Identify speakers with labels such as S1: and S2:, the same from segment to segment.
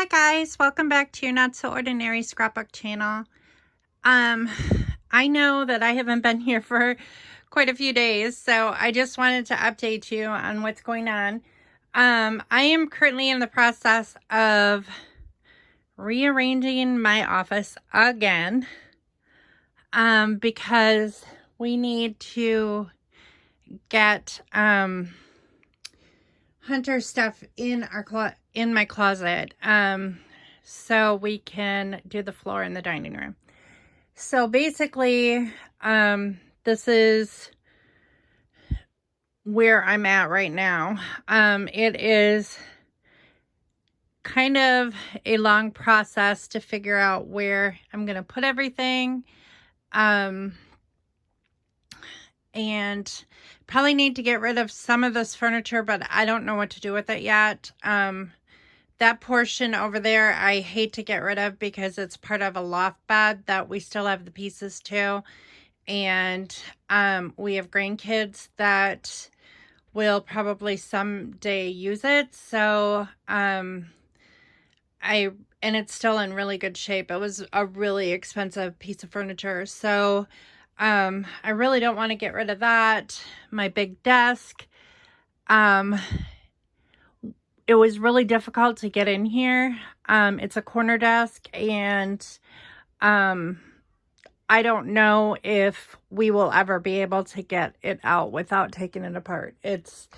S1: Hi guys, welcome back to your Not So Ordinary Scrapbook channel. I know that I haven't been here for quite a few days, so I just wanted to update you on what's going on. I am currently in the process of rearranging my office again, because we need to get Hunter stuff in my closet, so we can do the floor in the dining room. So basically, this is where I'm at right now. It is kind of a long process to figure out where I'm going to put everything. And probably need to get rid of some of this furniture, but I don't know what to do with it yet. That portion over there, I hate to get rid of because it's part of a loft bed that we still have the pieces to. And we have grandkids that will probably someday use it. So and it's still in really good shape. It was a really expensive piece of furniture. So I really don't want to get rid of that. My big desk. It was really difficult to get in here. It's a corner desk, and I don't know if we will ever be able to get it out without taking it apart. It's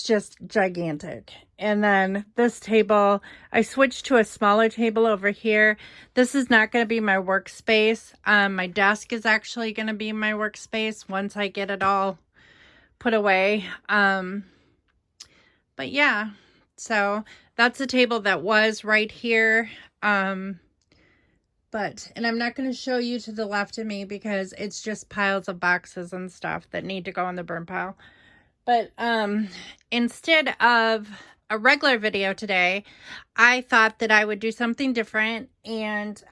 S1: just gigantic. And then this table, I switched to a smaller table over here. This is not going to be my workspace. My desk is actually going to be my workspace once I get it all put away. But yeah, so that's the table that was right here. And I'm not going to show you to the left of me because it's just piles of boxes and stuff that need to go in the burn pile. But instead of a regular video today, I thought that I would do something different. And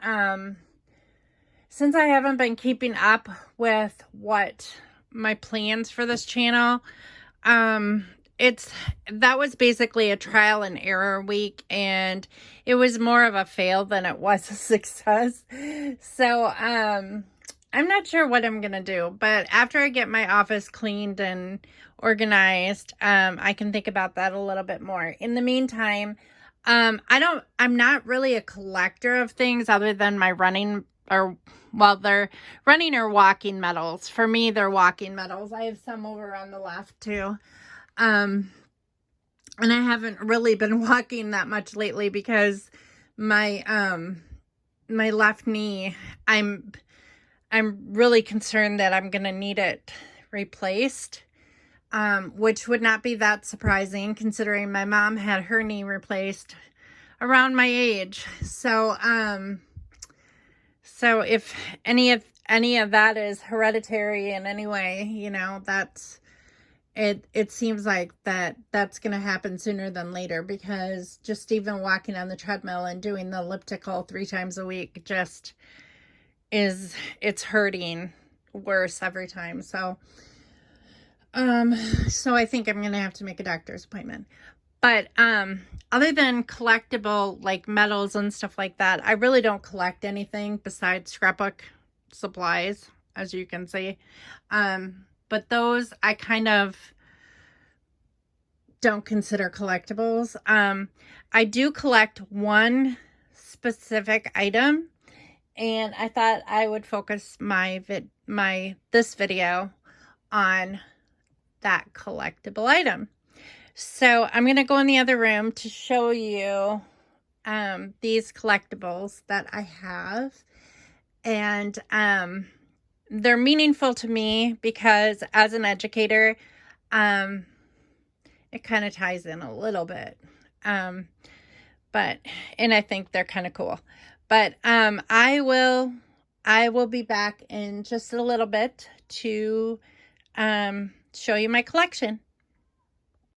S1: since I haven't been keeping up with what my plans for this channel, that was basically a trial and error week, and it was more of a fail than it was a success. So I'm not sure what I'm gonna do, but after I get my office cleaned and organized, I can think about that a little bit more. In the meantime, I'm not really a collector of things other than my running, or well, they're running or walking medals. For me, they're walking medals. I have some over on the left too. And I haven't really been walking that much lately because my my left knee, I'm really concerned that I'm gonna need it replaced, which would not be that surprising considering my mom had her knee replaced around my age. So so if any of that is hereditary in any way, you know, it seems like that's going to happen sooner than later, because just even walking on the treadmill and doing the elliptical 3 times a week just it's hurting worse every time. So so I think I'm going to have to make a doctor's appointment. But other than collectible like medals and stuff like that, I really don't collect anything besides scrapbook supplies, as you can see. But those I kind of don't consider collectibles. I do collect one specific item, and I thought I would focus this video on that collectible item. So I'm going to go in the other room to show you these collectibles that I have. And they're meaningful to me because as an educator, it kind of ties in a little bit. And I think they're kind of cool. But I will be back in just a little bit to show you my collection.